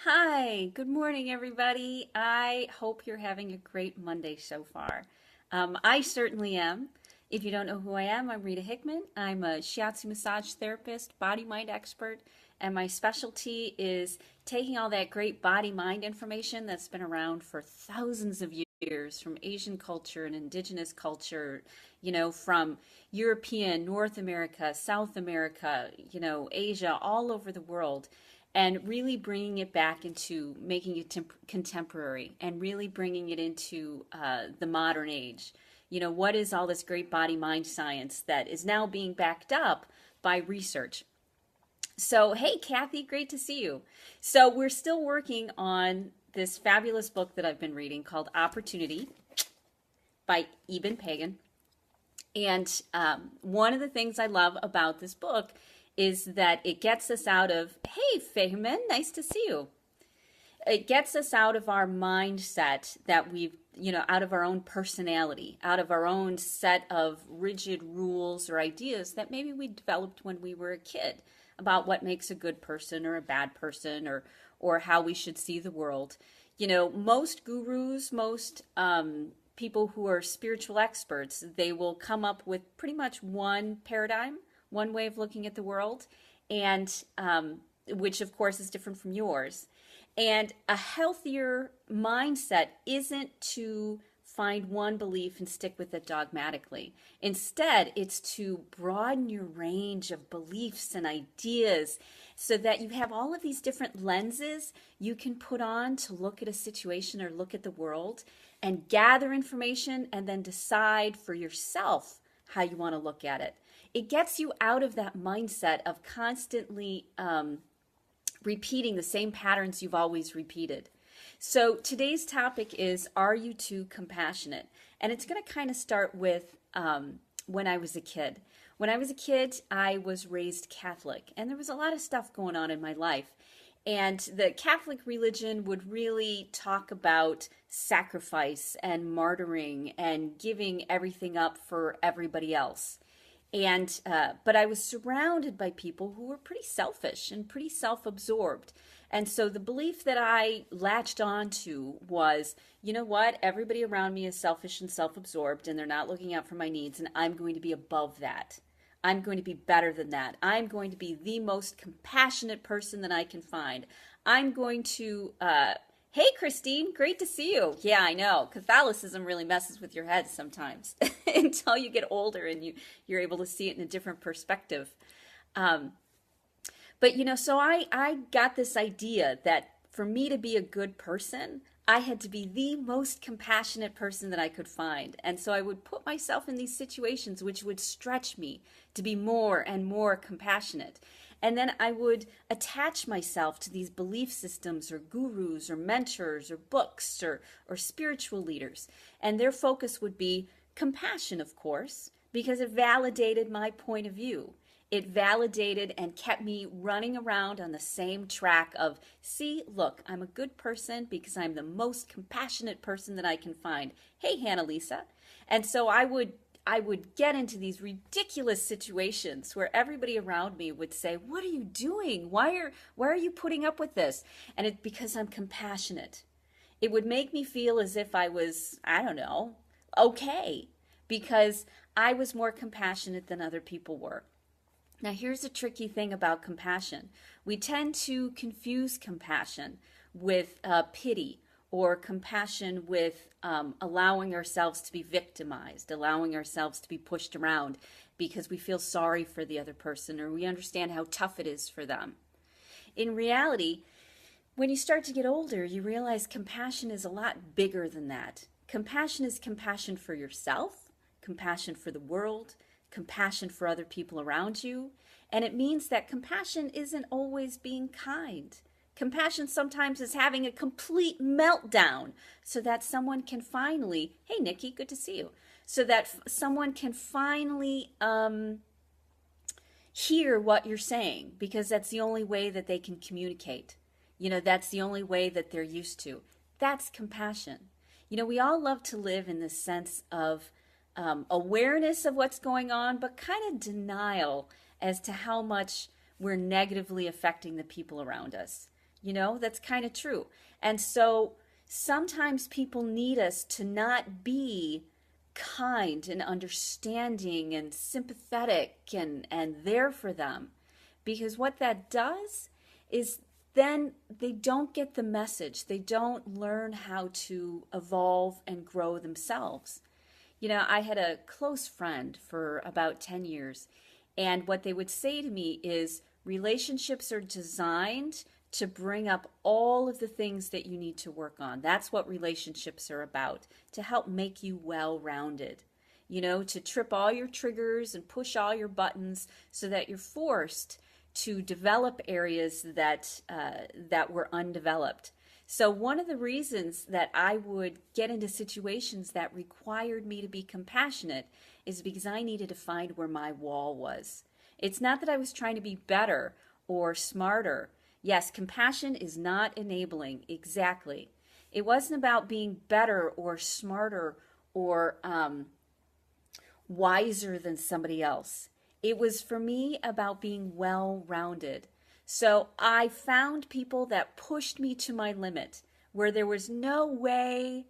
Hi, good morning, everybody. I hope you're having a great Monday so far. I certainly am. If you don't know who I am, I'm Rita Hickman. I'm a shiatsu massage therapist, body mind expert, and my specialty is taking all that great body mind information that's been around for thousands of years from Asian culture and indigenous culture, from European, North America, South America, Asia, all over the world and really bringing it back into making it contemporary and really bringing it into the modern age. What is all this great body mind science that is now being backed up by research? So, hey, Kathy, great to see you. So, we're still working on this fabulous book that I've been reading called Opportunity by Eben Pagan. And one of the things I love about this book is that it gets us out of, hey, Fehman, nice to see you. It gets us out of our mindset that out of our own personality, out of our own set of rigid rules or ideas that maybe we developed when we were a kid about what makes a good person or a bad person or how we should see the world. Most gurus, most people who are spiritual experts, they will come up with pretty much one paradigm, one way of looking at the world, and which of course is different from yours. And a healthier mindset isn't to find one belief and stick with it dogmatically. Instead, it's to broaden your range of beliefs and ideas so that you have all of these different lenses you can put on to look at a situation or look at the world and gather information and then decide for yourself how you want to look at it. It gets you out of that mindset of constantly repeating the same patterns you've always repeated. So today's topic is, are you too compassionate? And it's going to kind of start with when I was a kid. When I was a kid, I was raised Catholic, and there was a lot of stuff going on in my life. And the Catholic religion would really talk about sacrifice and martyring and giving everything up for everybody else. And but I was surrounded by people who were pretty selfish and pretty self-absorbed. And so the belief that I latched on to was, you know what? Everybody around me is selfish and self-absorbed, and they're not looking out for my needs, and I'm going to be above that. I'm going to be better than that. I'm going to be the most compassionate person that I can find. I'm going to hey, Christine, great to see you. Yeah, I know. Catholicism really messes with your head sometimes until you get older and you're able to see it in a different perspective. Um, but so I got this idea that for me to be a good person, I had to be the most compassionate person that I could find. And so I would put myself in these situations which would stretch me to be more and more compassionate. And then I would attach myself to these belief systems or gurus or mentors or books or spiritual leaders. And their focus would be compassion, of course, because it validated my point of view. It validated and kept me running around on the same track of, see, look, I'm a good person because I'm the most compassionate person that I can find. Hey, Hannah Lisa. And so I would get into these ridiculous situations where everybody around me would say, "What are you doing? Why are you putting up with this?" And it's because I'm compassionate. It would make me feel as if I was, I don't know, okay, because I was more compassionate than other people were. Now, here's a tricky thing about compassion. We tend to confuse compassion with pity or compassion with allowing ourselves to be victimized, allowing ourselves to be pushed around because we feel sorry for the other person or we understand how tough it is for them. In reality, when you start to get older, you realize compassion is a lot bigger than that. Compassion is compassion for yourself, compassion for the world, compassion for other people around you. And it means that compassion isn't always being kind. Compassion sometimes is having a complete meltdown so that someone can finally, hey, Nikki, good to see you, so that someone can finally hear what you're saying because that's the only way that they can communicate. That's the only way that they're used to. That's compassion. We all love to live in this sense of awareness of what's going on, but kind of denial as to how much we're negatively affecting the people around us. That's kind of true. And so sometimes people need us to not be kind and understanding and sympathetic and there for them. Because what that does is then they don't get the message. They don't learn how to evolve and grow themselves. I had a close friend for about 10 years, and what they would say to me is relationships are designed to bring up all of the things that you need to work on. That's what relationships are about, to help make you well rounded. To trip all your triggers and push all your buttons so that you're forced to develop areas that were undeveloped. So one of the reasons that I would get into situations that required me to be compassionate is because I needed to find where my wall was. It's not that I was trying to be better or smarter. Yes, compassion is not enabling, exactly. It wasn't about being better or smarter or wiser than somebody else. It was for me about being well-rounded. So I found people that pushed me to my limit, where there was no way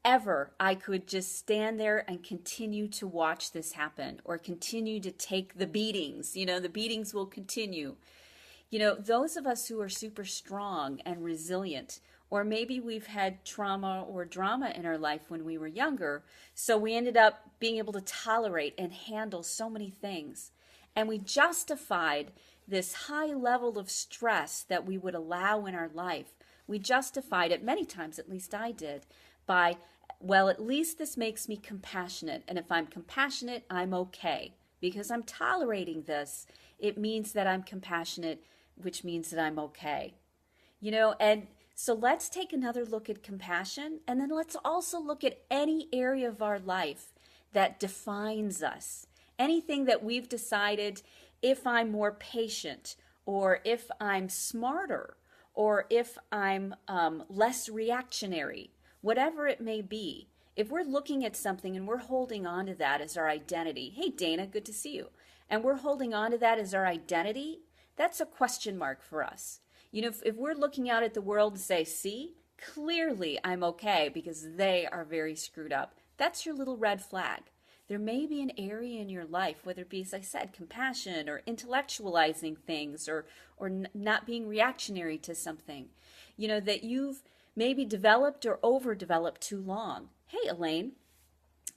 ever I could just stand there and continue to watch this happen or continue to take the beatings. The beatings will continue. Those of us who are super strong and resilient, or maybe we've had trauma or drama in our life when we were younger, so we ended up being able to tolerate and handle so many things. And we justified this high level of stress that we would allow in our life. We justified it many times, at least I did, by, well, at least this makes me compassionate. And if I'm compassionate, I'm okay. Because I'm tolerating this, it means that I'm compassionate, which means that I'm okay. And so let's take another look at compassion, and then let's also look at any area of our life that defines us. Anything that we've decided, if I'm more patient, or if I'm smarter, or if I'm less reactionary, whatever it may be, if we're looking at something and we're holding on to that as our identity, hey Dana, good to see you, and we're holding on to that as our identity, that's a question mark for us. If we're looking out at the world and say, see, clearly I'm okay because they are very screwed up, that's your little red flag. There may be an area in your life, whether it be, as I said, compassion or intellectualizing things or not being reactionary to something, that you've maybe developed or overdeveloped too long. Hey, Elaine.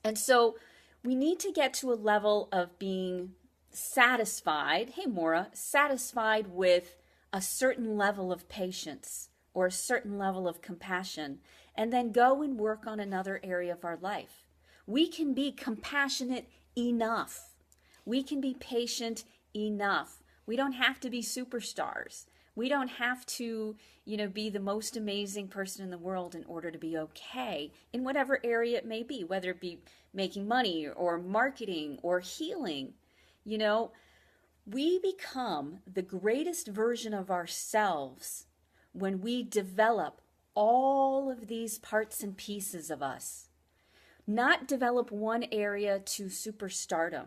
And so we need to get to a level of being satisfied, hey, Maura, satisfied with a certain level of patience or a certain level of compassion, and then go and work on another area of our life. We can be compassionate enough. We can be patient enough. We don't have to be superstars. We don't have to, be the most amazing person in the world in order to be okay in whatever area it may be, whether it be making money or marketing or healing. We become the greatest version of ourselves when we develop all of these parts and pieces of us. Not develop one area to superstardom,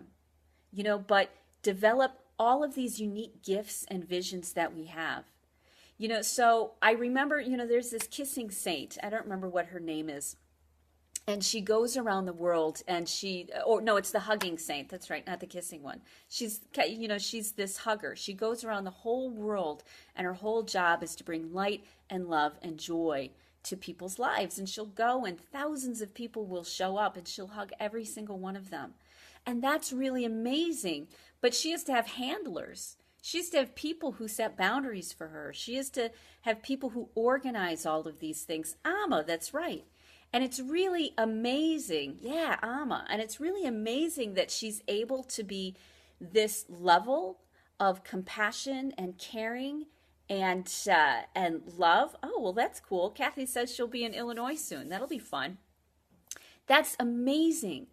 but develop all of these unique gifts and visions that we have. So I remember, there's this kissing saint. I don't remember what her name is. And she goes around the world and it's the hugging saint. That's right, not the kissing one. She's this hugger. She goes around the whole world and her whole job is to bring light and love and joy to people's lives. And she'll go and thousands of people will show up and she'll hug every single one of them. And that's really amazing. But she has to have handlers. She has to have people who set boundaries for her. She has to have people who organize all of these things. Amma, that's right. And it's really amazing. Yeah, Amma. And it's really amazing that she's able to be this level of compassion and caring and love. Oh, well, that's cool. Kathy says she'll be in Illinois soon. That'll be fun. That's amazing.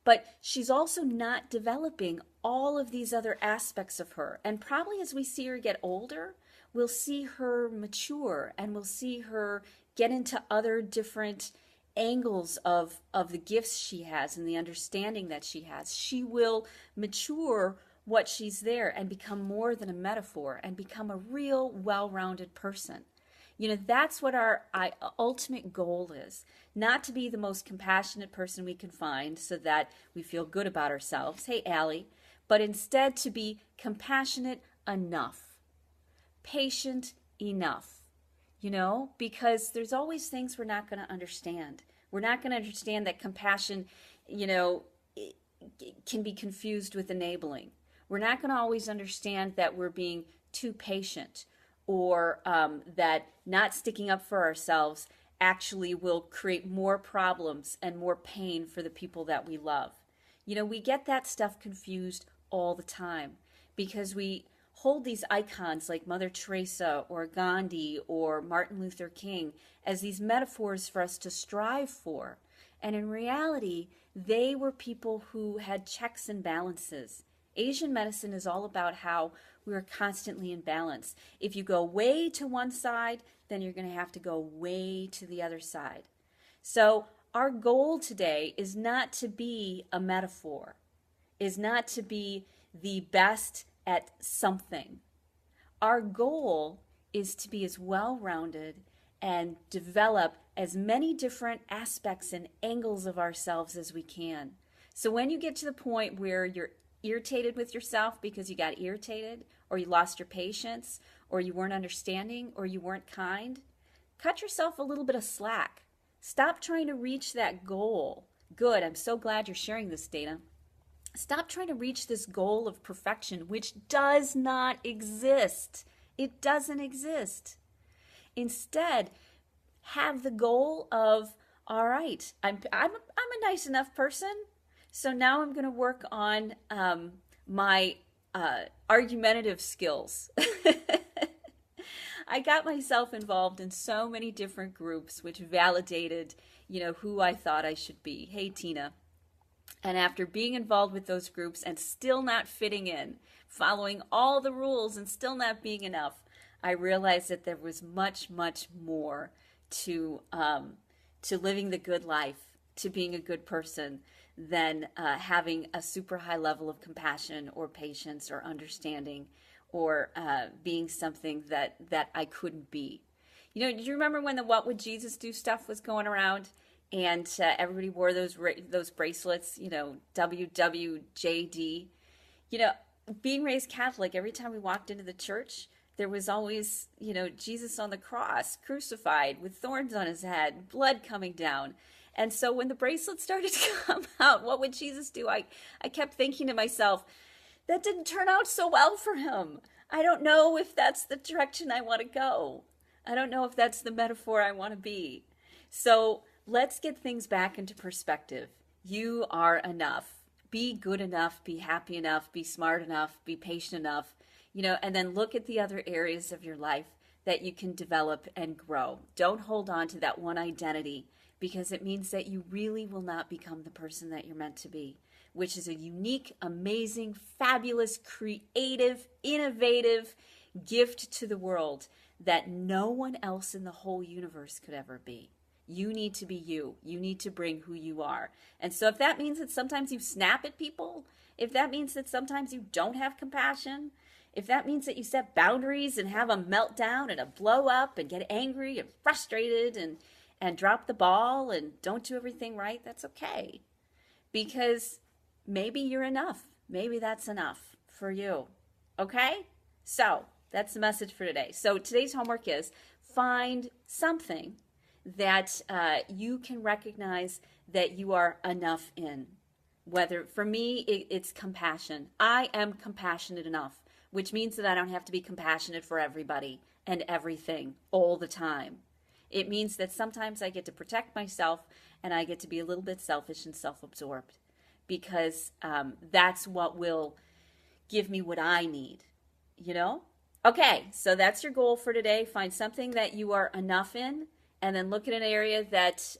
But she's also not developing all of these other aspects of her. And probably as we see her get older, we'll see her mature and we'll see her get into other different angles of the gifts she has and the understanding that she has. She will mature what she's there and become more than a metaphor and become a real well-rounded person. That's what our ultimate goal is. Not to be the most compassionate person we can find so that we feel good about ourselves. Hey, Allie. But instead to be compassionate enough, patient enough, because there's always things we're not going to understand. We're not going to understand that compassion, can be confused with enabling. We're not going to always understand that we're being too patient, or that not sticking up for ourselves actually will create more problems and more pain for the people that we love. We get that stuff confused all the time because we hold these icons like Mother Teresa or Gandhi or Martin Luther King as these metaphors for us to strive for. And in reality, they were people who had checks and balances. Asian medicine is all about how we are constantly in balance. If you go way to one side, then you're going to have to go way to the other side. So our goal today is not to be a metaphor, is not to be the best at something. Our goal is to be as well-rounded and develop as many different aspects and angles of ourselves as we can. So when you get to the point where you're irritated with yourself because you got irritated, or you lost your patience, or you weren't understanding, or you weren't kind, cut yourself a little bit of slack. Stop trying to reach that goal. Good, I'm so glad you're sharing this, Dana. Stop trying to reach this goal of perfection, which does not exist. It doesn't exist. Instead, have the goal of, all right, I'm a nice enough person, so now I'm going to work on my argumentative skills. I got myself involved in so many different groups which validated, who I thought I should be. Hey, Tina. And after being involved with those groups and still not fitting in, following all the rules and still not being enough, I realized that there was much, much more to living the good life, to being a good person, than having a super high level of compassion or patience or understanding, or being something that I couldn't be. Do you remember when the What Would Jesus Do stuff was going around? And everybody wore those bracelets, WWJD. Being raised Catholic, every time we walked into the church, there was always, Jesus on the cross, crucified with thorns on his head, blood coming down. And so when the bracelets started to come out, what would Jesus do? I kept thinking to myself, that didn't turn out so well for him. I don't know if that's the direction I want to go. I don't know if that's the metaphor I want to be. So let's get things back into perspective. You are enough. Be good enough, be happy enough, be smart enough, be patient enough, and then look at the other areas of your life that you can develop and grow. Don't hold on to that one identity, because it means that you really will not become the person that you're meant to be, which is a unique, amazing, fabulous, creative, innovative gift to the world that no one else in the whole universe could ever be. You need to be you. You need to bring who you are. And so if that means that sometimes you snap at people, if that means that sometimes you don't have compassion, if that means that you set boundaries and have a meltdown and a blow up and get angry and frustrated and drop the ball and don't do everything right, that's okay. Because maybe you're enough. Maybe that's enough for you. Okay? So that's the message for today. So today's homework is find something that you can recognize that you are enough in. Whether, for me, it's compassion. I am compassionate enough, which means that I don't have to be compassionate for everybody and everything all the time. It means that sometimes I get to protect myself and I get to be a little bit selfish and self-absorbed, because that's what will give me what I need, Okay, so that's your goal for today. Find something that you are enough in, and then look at an area that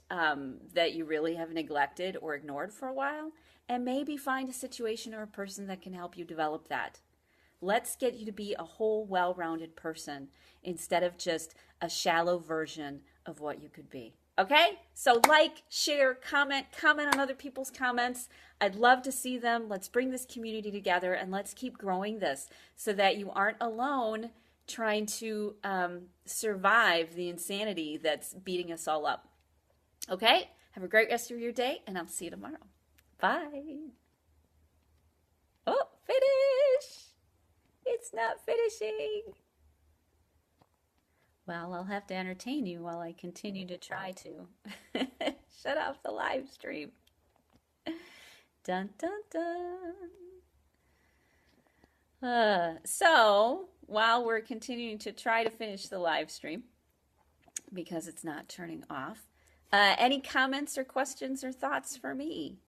you really have neglected or ignored for a while, and maybe find a situation or a person that can help you develop that. Let's get you to be a whole, well-rounded person instead of just a shallow version of what you could be. Okay? So like, share, comment on other people's comments. I'd love to see them. Let's bring this community together and let's keep growing this so that you aren't alone trying to survive the insanity that's beating us all up. Okay? Have a great rest of your day, and I'll see you tomorrow. Bye. Oh, finish! It's not finishing. Well, I'll have to entertain you while I continue to try to. Shut off the live stream. Dun dun dun. So, while we're continuing to try to finish the live stream, because it's not turning off, any comments or questions or thoughts for me?